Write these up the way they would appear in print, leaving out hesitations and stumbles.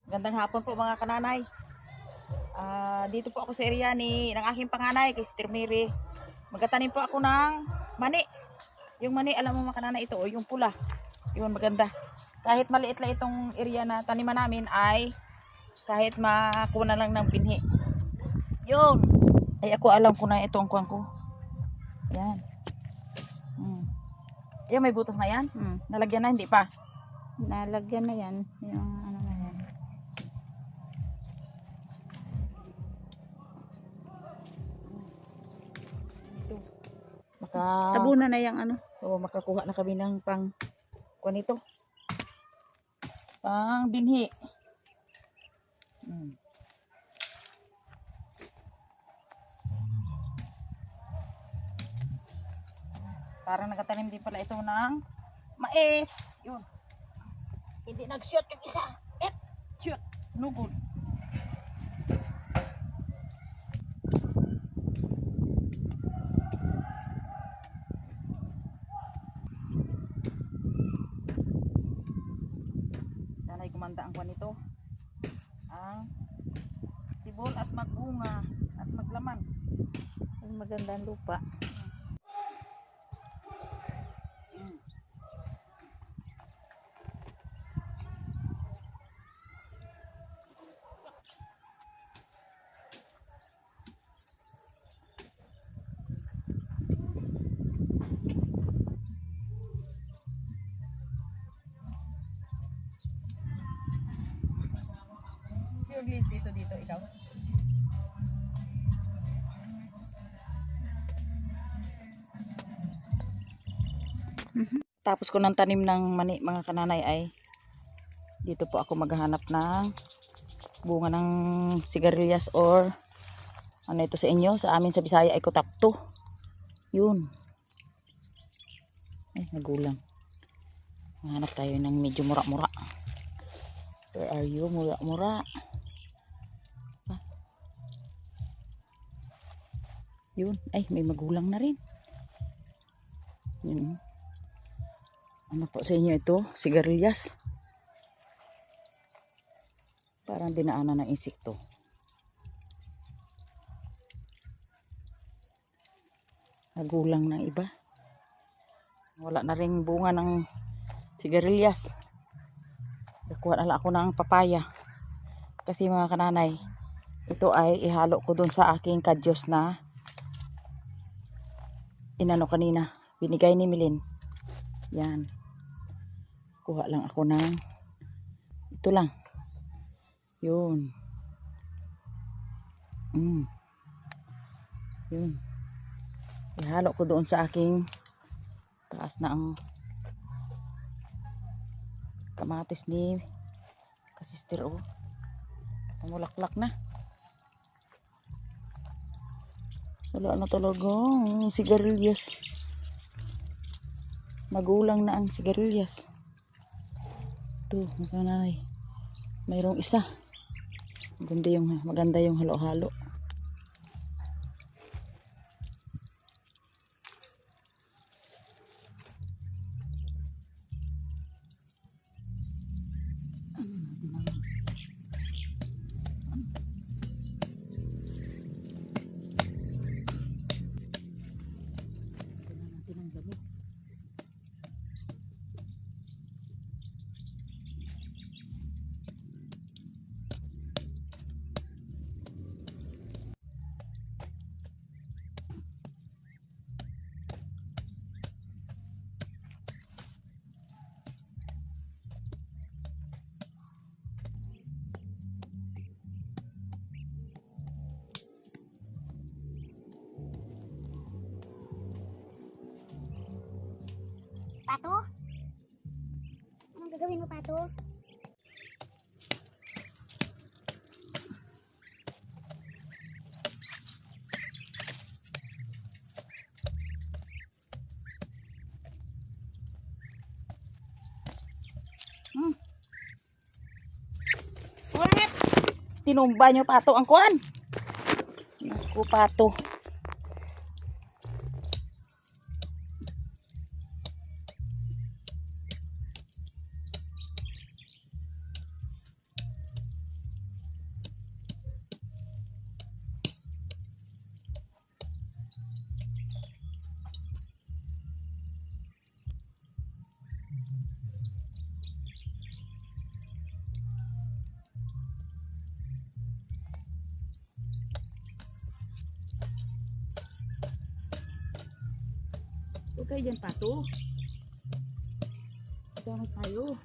Gandang hapon po mga kananay. Dito po ako sa area ng aking panganay, kay Sister Mary. Magtatanim po ako ng mani. Yung mani, alam mo mga kananay, ito, yung pula. Yun, maganda. Kahit maliit lang itong area na taniman namin ay kahit makuha na lang ng binhi. Yun. Ay ako alam ko na ito ang kuwan ko. Yan. Yan, may butas na yan. Nalagyan na, hindi pa. Nalagyan na yan. Yung ano na yan. Ito. Tabunan na yung ano. Makakuha na kami ng pang kuwan ito. Pang binhi. Parang nagatanim din pala ito ng mais. Yun. Hindi nag-shoot yung isa. Shoot. No good. Sana'y kumanda ang kwan nito. Ang sibol at magbunga at maglaman. Yung magandang lupa. Yung list dito ikaw. Tapos ko ng tanim ng mani mga kananay ay dito po ako maghahanap ng bunga ng sigarilyas or ano ito sa inyo, sa amin sa Bisaya ay kutapto. Yun. Ay, nagulang. Maghanap tayo ng medyo mura-mura. Where are you? Mura-mura. Yun. Ay, may magulang na rin. Yun. Ano po sa inyo ito? Sigarilyas. Parang dinaanan ng insekto. Nagulang ng iba. Wala na rin bunga ng sigarilyas. Nakuha na lang ako ng papaya. Kasi mga kananay, ito ay ihalo ko dun sa aking kadyos na inano kanina. Binigay ni Milin. Yan. Kuha lang ako ng ito lang. Yun. Yun. Ihalo ko doon sa aking taas na ang kamatis ni kasister oh. Pamulaklak na. Wala na talaga ang sigarilyas. Magulang na ang sigarilyas. Ito, makanay. Mayroong isa. Maganda yung halo-halo. Pato? Anong gagawin mo, Pato? What? Tinumba nyo pato ang kuan. Naku pato. Huwag kayo dyan, pato. Dami tayo.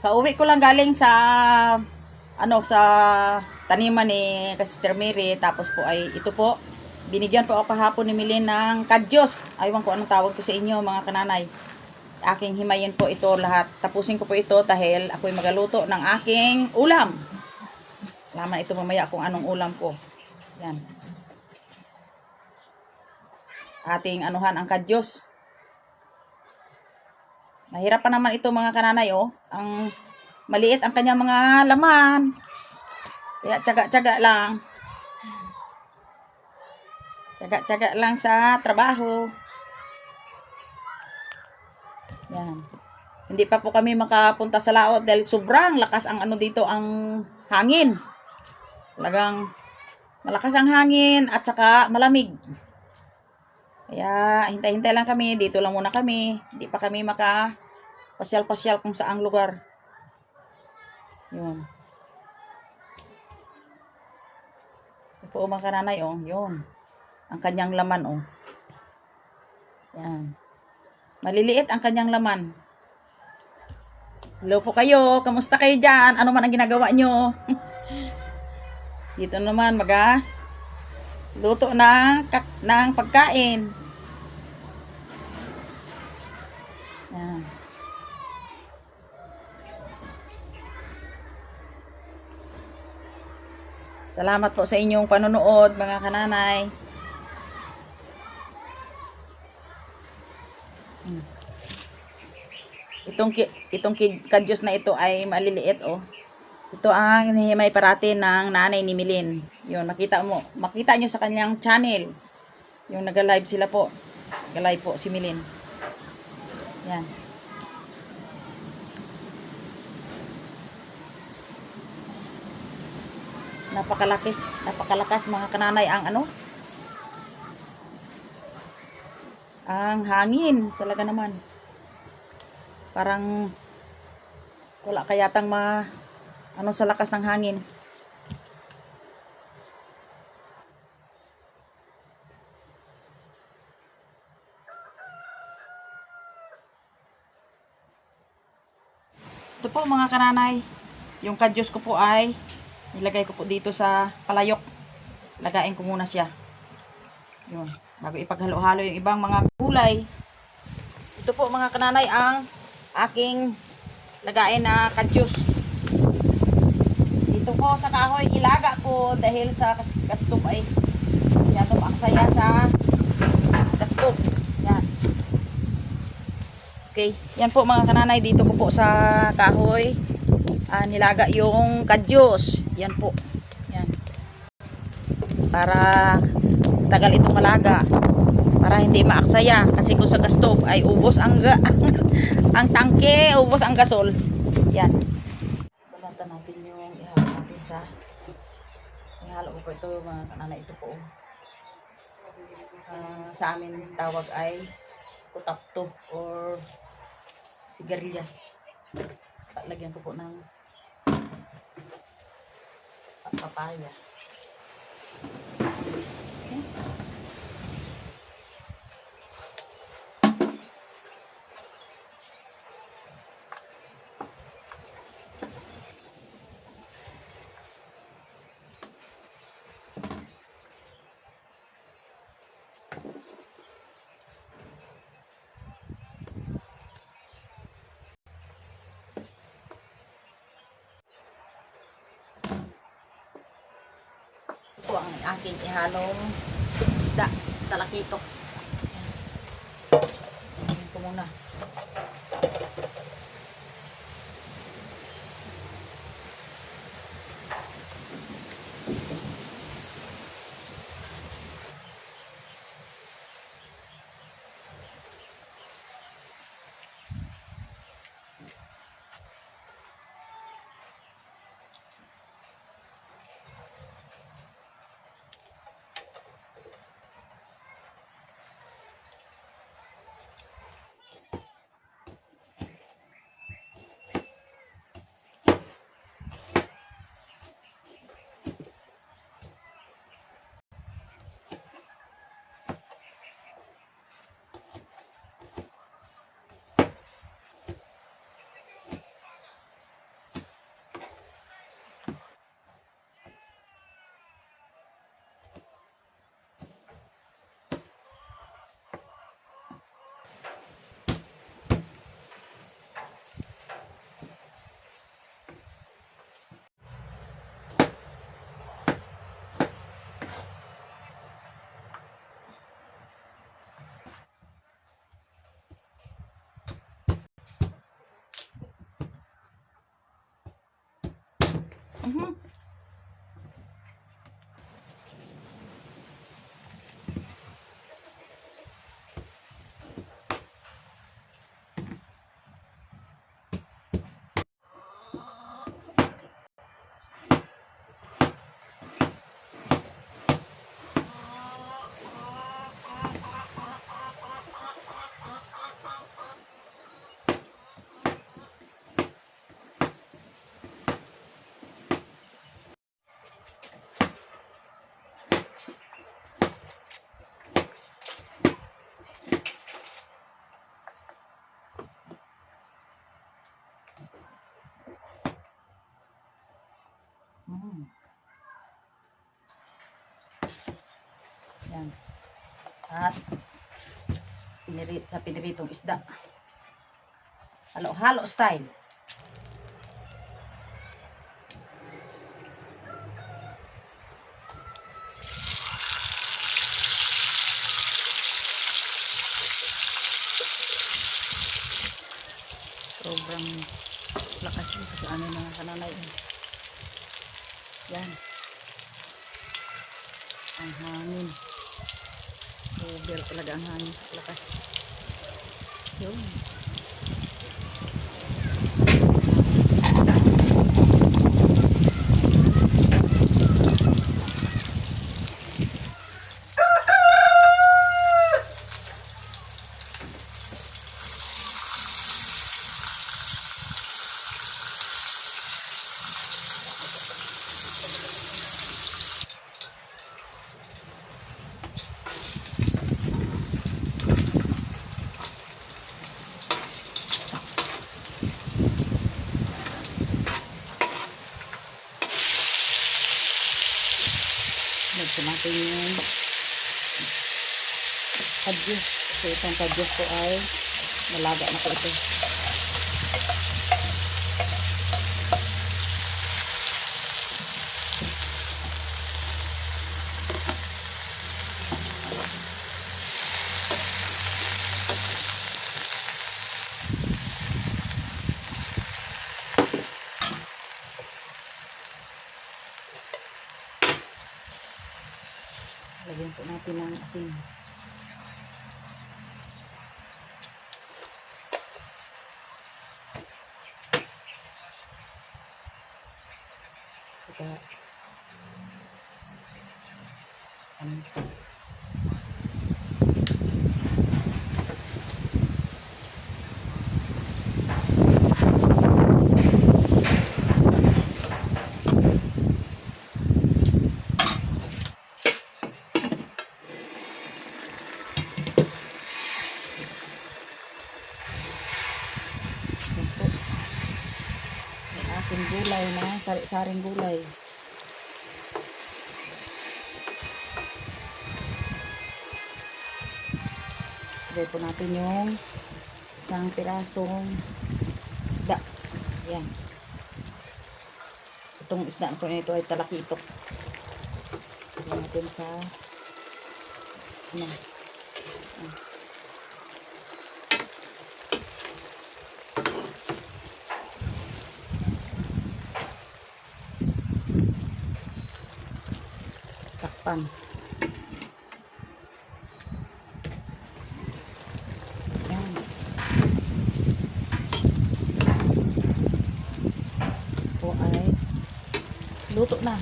Kauwi ko lang galing sa sa taniman ni Sister Mary, tapos po ay ito po, binigyan po ako kahapon ni Milene ng kadyos. Aywan ko anong tawag to sa inyo mga kananay. Aking himayin po ito lahat. Tapusin ko po ito dahil ako'y magaluto ng aking ulam. Laman ito mamaya kung anong ulam ko. Yan. Ating anuhan ang kadyos. Mahirap pa naman ito mga kananay, oh. Ang maliit ang kanyang mga laman. Kaya tsaga-tsaga lang. Tsaga-tsaga lang sa trabaho. Yan. Hindi pa po kami makapunta sa laot dahil sobrang lakas ang dito, ang hangin. Talagang malakas ang hangin at saka malamig. Kaya hintay-hintay lang kami. Dito lang muna kami. Hindi pa kami pasyal-pasyal kung saang lugar. Yun. Ito po mga kananay, oh. Yun. Ang kanyang laman, oh. Yan. Maliliit ang kanyang laman. Hello po kayo. Kamusta kayo dyan? Ano man ang ginagawa nyo? Dito naman, luto ng pagkain. Yan. Salamat po sa inyong panonood, mga kananay. Itong kadyos na ito ay maliliit, oh. Ito ang hinihimay parati ng nanay ni Milene. Yun, makita nyo sa kanyang channel. Yung nag-live sila po. Nag-live po si Milene. Yan. Napakalakas mga kananay ang ang hangin talaga naman. Parang wala kayatang sa lakas ng hangin. Ito po mga kananay, yung kadyos ko po ay nilagay ko po dito sa palayok. Lagain ko muna siya. Yun, bago ipaghalo-halo yung ibang mga gulay. Ito po mga kananay ang aking lagain na kadyos. Dito po sa kahoy ilaga ko dahil sa kastop ay masyado maaksaya sa kastop. Yan. Okay, yan po mga kananay, dito ko po sa kahoy nilaga yung kadyos. Yan po. Yan. Para tagal itong malaga. Para hindi maaksaya. Kasi kung sa gastove ay ubos ang ang tangke, ubos ang gasol. Yan. Balatan natin yung ihalo natin ihalo ko po ito mga kananay. Ito po. Sa amin tawag ay kutapto or sigarilyas. Lagyan ko po ng papaya. Okay. ang aking ihalong isda, talakitok. Ayan ko muna. Mhm. Mm. Yan. At sa piniritong isda. Halo-halo style. Sobrang lakas yun kasi ano na kananay. Yan. Ang hangin. Over talaga ang hangin. Lakas. Yun. Lagyan natin yung kadyos. So itong kadyos ko ay malaga na po ito. Lagyan po natin ng asin. Saka paminta. Yan po. Ang aking gulay na sari-saring gulay. Lagay po natin yung isang pirasong isda. Yan. Itong isda po nito ay talakitok. natin sa ano. Takpan. Yan. Ito ay luto na.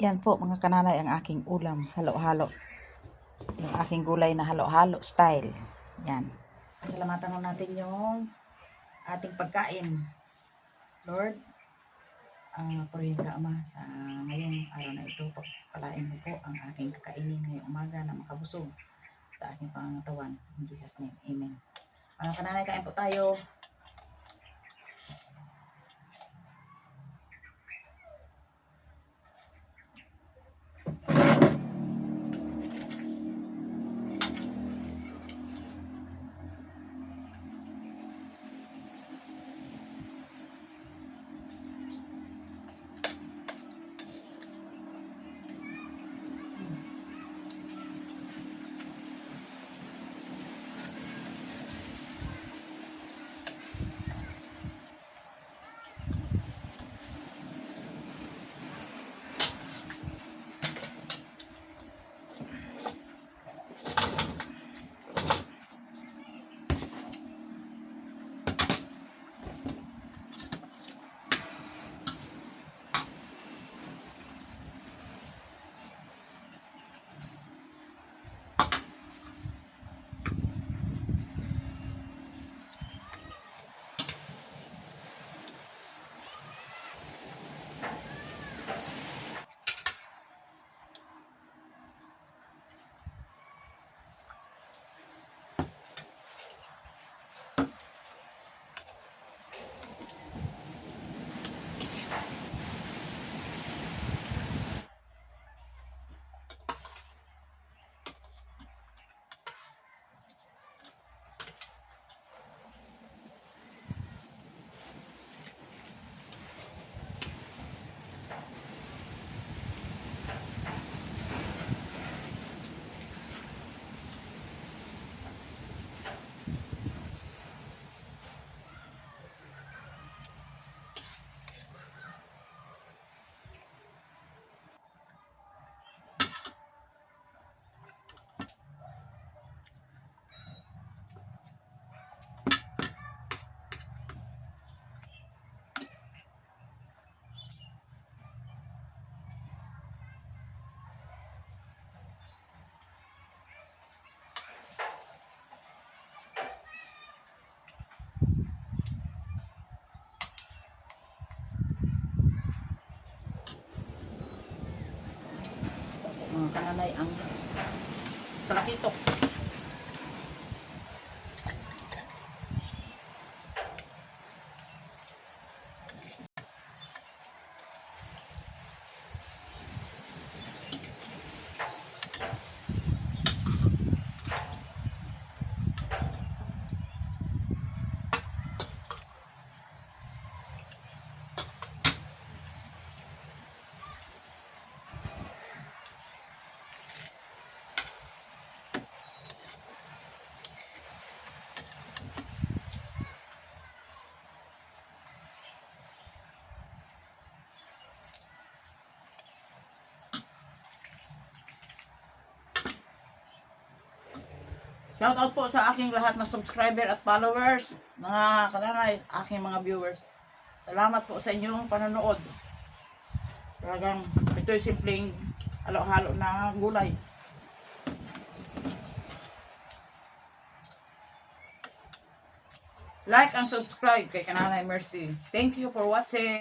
Yan po mga kananay ang aking ulam. Halo-halo. Yung aking gulay na halo-halo style. Yan. Pasalamatan natin yung ating pagkain. Lord, purihin ka Ama sa ngayong araw na ito. Pagpalain mo po ang aking kakainin ngayong umaga na makabusog sa aking pangangatawan. In Jesus' name, Amen. Mga kananay, kain po tayo. Mga kananay ang kalakitok. Shout out po sa aking lahat na subscriber at followers, mga kananay, aking mga viewers. Salamat po sa inyong panonood. Talagang ito'y simpleng halo-halo na gulay. Like and subscribe kay Kananay Mercy. Thank you for watching.